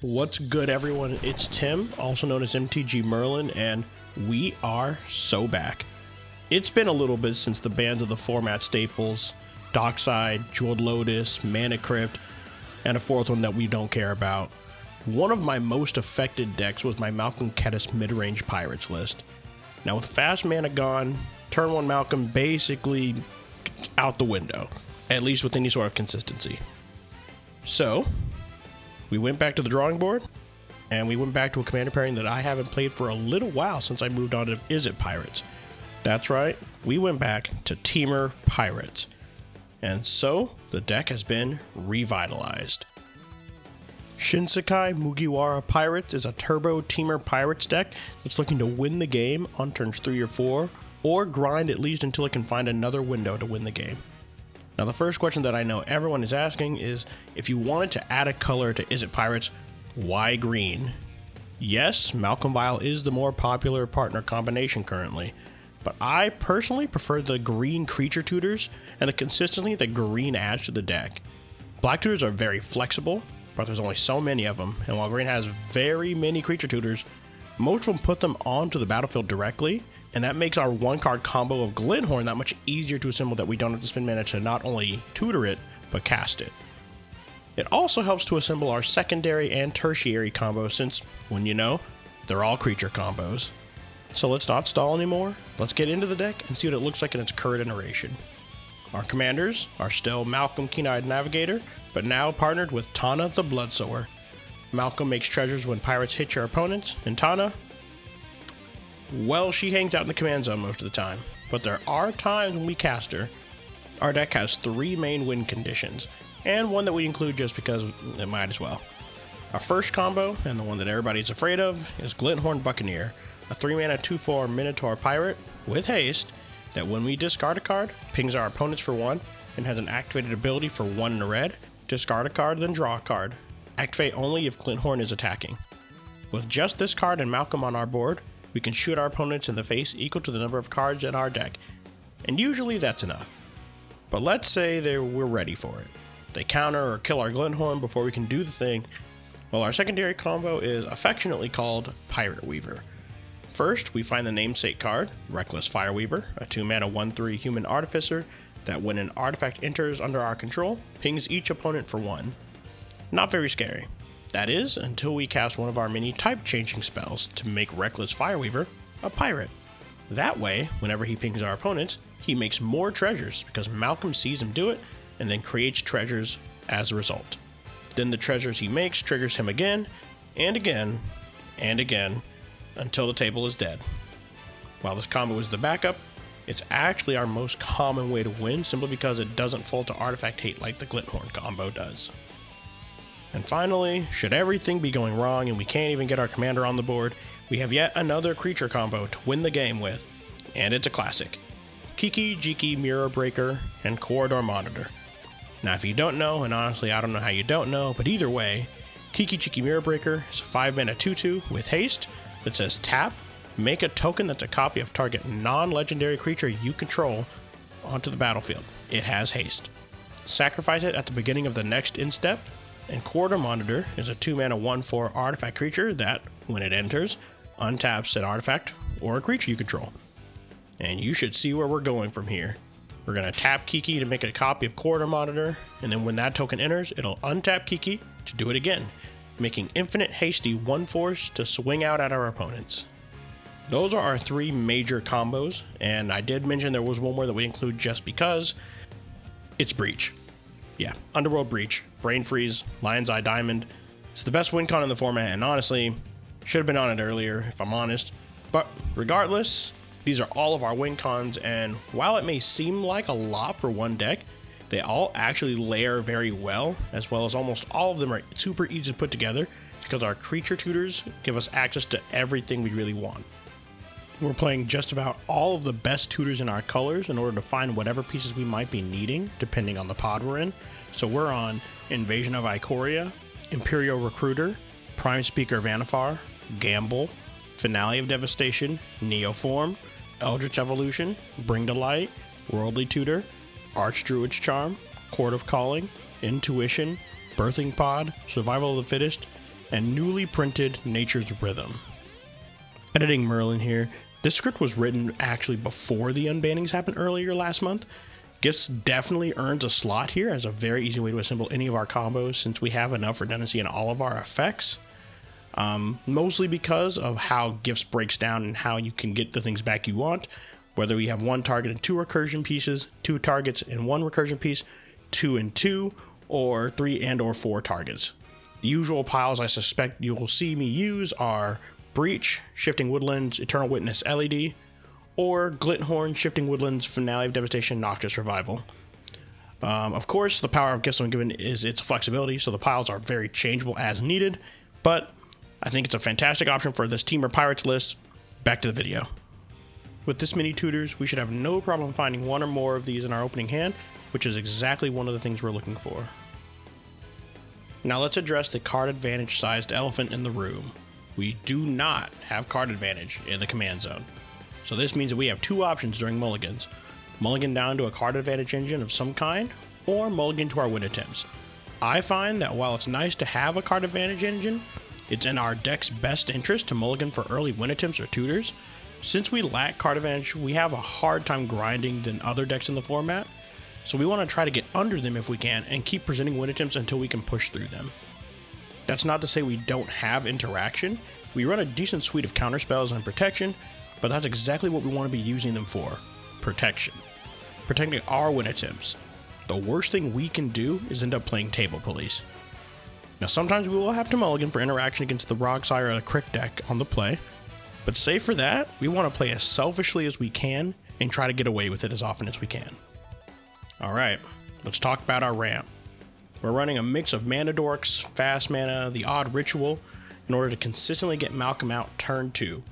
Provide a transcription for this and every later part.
What's good, everyone? It's Tim, also known as mtgmeurlin, and we are so back. It's been a little bit since the bans of the format staples, Dockside, Jeweled Lotus, Mana Crypt, and a fourth one that we don't care about. One of my most affected decks was my Mulligan mid-range Pirates list. Now with fast mana gone, turn 1 Malcolm basically out the window, at least with any sort of consistency. So, we went back to the drawing board, and we went back to a commander pairing that I haven't played for a little while since I moved on to cEDH Pirates. That's right, we went back to Temur Pirates. And so, the deck has been revitalized. Shinsekai Mugiwara Pirates is a turbo Temur Pirates deck that's looking to win the game on turns 3 or 4, or grind at least until it can find another window to win the game. Now the first question that I know everyone is asking is, if you wanted to add a color to cEDH Pirates, why green? Yes, Malcolm Vile is the more popular partner combination currently, but I personally prefer the green creature tutors and the consistency that green adds to the deck. Black tutors are very flexible, but there's only so many of them, and while green has very many creature tutors, most of them put them onto the battlefield directly, and that makes our 1-card combo of Glinthorn that much easier to assemble that we don't have to spend mana to not only tutor it, but cast it. It also helps to assemble our secondary and tertiary combos since, when you know, they're all creature combos. So let's not stall anymore, let's get into the deck and see what it looks like in its current iteration. Our commanders are still Malcolm Keen-Eyed Navigator, but now partnered with Tana the Bloodsower. Malcolm makes treasures when pirates hit your opponents, and Tana, well, she hangs out in the command zone most of the time, but there are times when we cast her. Our deck has 3 main win conditions, and one that we include just because it might as well. Our first combo, and the one that everybody's afraid of, is Glinthorn Buccaneer, a 3-mana 2/4 Minotaur Pirate with haste that when we discard a card, pings our opponents for 1, and has an activated ability for 1 in a red, discard a card, then draw a card. Activate only if Glinthorn is attacking. With just this card and Malcolm on our board, we can shoot our opponents in the face equal to the number of cards in our deck, and usually that's enough. But let's say we're ready for it. They counter or kill our Glinthorn before we can do the thing. Well, our secondary combo is affectionately called Pirate Weaver. First, we find the namesake card, Reckless Fireweaver, a 2-mana 1/3 human artificer that when an artifact enters under our control, pings each opponent for 1. Not very scary. That is, until we cast one of our many type-changing spells to make Reckless Fireweaver a pirate. That way, whenever he pings our opponents, he makes more treasures because Malcolm sees him do it and then creates treasures as a result. Then the treasures he makes triggers him again, and again, and again, until the table is dead. While this combo is the backup, it's actually our most common way to win simply because it doesn't fall to artifact hate like the Glinthorn combo does. And finally, should everything be going wrong and we can't even get our commander on the board, we have yet another creature combo to win the game with, and it's a classic. Kiki, Jiki, Mirror Breaker, and Corridor Monitor. Now if you don't know, and honestly I don't know how you don't know, but either way, Kiki, Jiki, Mirror Breaker is a 5-mana 2/2 with haste that says tap, make a token that's a copy of target non-legendary creature you control onto the battlefield. It has haste. Sacrifice it at the beginning of the next end step. And Corridor Monitor is a 2-mana 1/4 artifact creature that, when it enters, untaps an artifact or a creature you control. And you should see where we're going from here. We're going to tap Kiki to make a copy of Corridor Monitor, and then when that token enters, it'll untap Kiki to do it again, making infinite hasty 1/4s to swing out at our opponents. Those are our 3 major combos, and I did mention there was one more that we include just because. It's Breach. Yeah, Underworld Breach, Brain Freeze, Lion's Eye Diamond. It's the best win con in the format, and honestly, should have been on it earlier, if I'm honest. But regardless, these are all of our win cons, and while it may seem like a lot for one deck, they all actually layer very well as almost all of them are super easy to put together because our creature tutors give us access to everything we really want. We're playing just about all of the best tutors in our colors in order to find whatever pieces we might be needing, depending on the pod we're in. So we're on Invasion of Ikoria, Imperial Recruiter, Prime Speaker Vanifar, Gamble, Finale of Devastation, Neoform, Eldritch Evolution, Bring to Light, Worldly Tutor, Archdruid's Charm, Court of Calling, Intuition, Birthing Pod, Survival of the Fittest, and newly printed Nature's Rhythm. Editing Merlin here. This script was written actually before the unbannings happened earlier last month. Gifts definitely earns a slot here as a very easy way to assemble any of our combos since we have enough redundancy in all of our effects. Mostly because of how Gifts breaks down and how you can get the things back you want. Whether we have one target and two recursion pieces, two targets and one recursion piece, 2 and 2, or 3 and or 4 targets. The usual piles I suspect you will see me use are Breach, Shifting Woodlands, Eternal Witness LED, or Glinthorn, Shifting Woodlands, Finale of Devastation, Noxious Revival. Of course, the power of Gifts I'm given is its flexibility, so the piles are very changeable as needed, but I think it's a fantastic option for this Temur Pirates list. Back to the video. With this many tutors, we should have no problem finding one or more of these in our opening hand, which is exactly one of the things we're looking for. Now let's address the card advantage sized elephant in the room. We do not have card advantage in the command zone. So this means that we have two options during mulligans. Mulligan down to a card advantage engine of some kind, or mulligan to our win attempts. I find that while it's nice to have a card advantage engine, it's in our deck's best interest to mulligan for early win attempts or tutors. Since we lack card advantage, we have a hard time grinding than other decks in the format, so we want to try to get under them if we can and keep presenting win attempts until we can push through them. That's not to say we don't have interaction. We run a decent suite of counterspells and protection, but that's exactly what we want to be using them for. Protection. Protecting our win attempts. The worst thing we can do is end up playing Table Police. Now sometimes we will have to mulligan for interaction against the Rogsire or the Crick deck on the play, but save for that, we want to play as selfishly as we can and try to get away with it as often as we can. Alright, let's talk about our ramp. We're running a mix of mana dorks, fast mana, the odd ritual, in order to consistently get Malcolm out turn 2.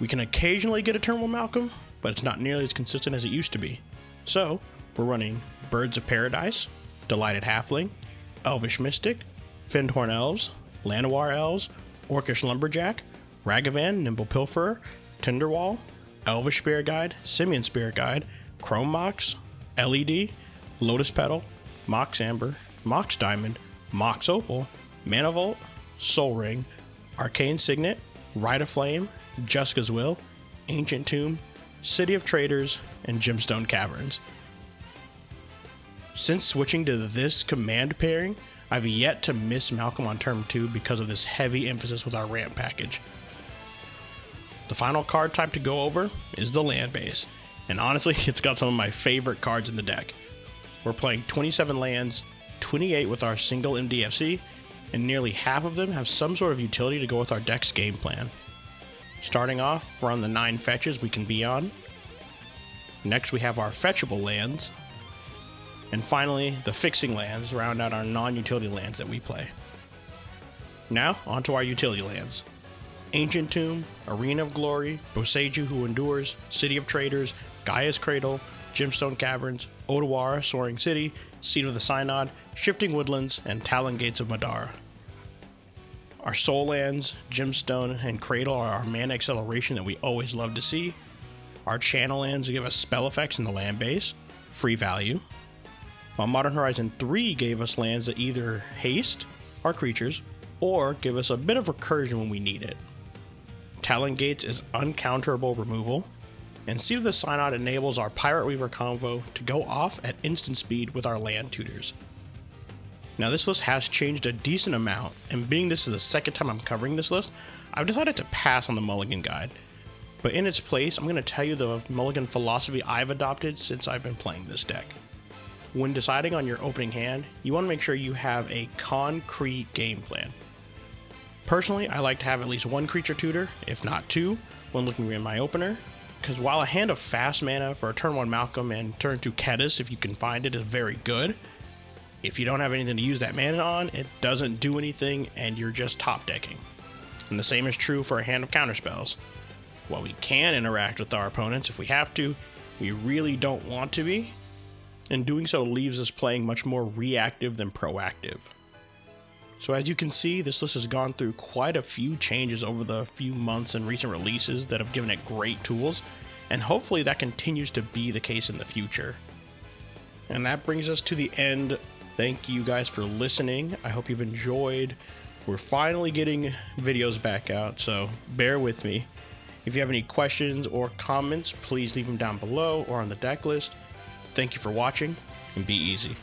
We can occasionally get a turn 1 Malcolm, but it's not nearly as consistent as it used to be. So, we're running Birds of Paradise, Delighted Halfling, Elvish Mystic, Findhorn Elves, Llanowar Elves, Orcish Lumberjack, Ragavan, Nimble Pilferer, Tinderwall, Elvish Spirit Guide, Simian Spirit Guide, Chrome Mox, LED, Lotus Petal, Mox Amber, Mox Diamond, Mox Opal, Mana Vault, Soul Ring, Arcane Signet, Rite of Flame, Juska's Will, Ancient Tomb, City of Traders, and Gemstone Caverns. Since switching to this command pairing, I've yet to miss Malcolm on turn 2 because of this heavy emphasis with our ramp package. The final card type to go over is the land base, and honestly, it's got some of my favorite cards in the deck. We're playing 27 lands, 28 with our single MDFC, and nearly half of them have some sort of utility to go with our deck's game plan. Starting off, we're on the 9 fetches we can be on. Next we have our fetchable lands. And finally, the fixing lands round out our non-utility lands that we play. Now, onto our utility lands. Ancient Tomb, Arena of Glory, Boseiju Who Endures, City of Traders, Gaia's Cradle, Gemstone Caverns, Otawara, Soaring City, Seat of the Synod, Shifting Woodlands, and Talon Gates of Madara. Our soul lands, Gemstone, and Cradle are our mana acceleration that we always love to see. Our channel lands give us spell effects in the land base, free value. While Modern Horizon 3 gave us lands that either haste our creatures or give us a bit of recursion when we need it. Talon Gates is uncounterable removal, and Seat of the Synod enables our Pirate Weaver convo to go off at instant speed with our land tutors. Now this list has changed a decent amount, and being this is the second time I'm covering this list, I've decided to pass on the Mulligan guide. But in its place, I'm going to tell you the Mulligan philosophy I've adopted since I've been playing this deck. When deciding on your opening hand, you want to make sure you have a concrete game plan. Personally, I like to have at least one creature tutor, if not two, when looking at my opener, because while a hand of fast mana for a turn 1 Malcolm and turn 2 Kedis, if you can find it, is very good, if you don't have anything to use that mana on, it doesn't do anything and you're just top decking. And the same is true for a hand of counterspells. While we can interact with our opponents if we have to, we really don't want to be, and doing so leaves us playing much more reactive than proactive. So as you can see, this list has gone through quite a few changes over the few months and recent releases that have given it great tools, and hopefully that continues to be the case in the future. And that brings us to the end. Thank you guys for listening. I hope you've enjoyed We're finally getting videos back out, so bear with me. If you have any questions or comments, please leave them down below or on the deck list. Thank you for watching, and be easy.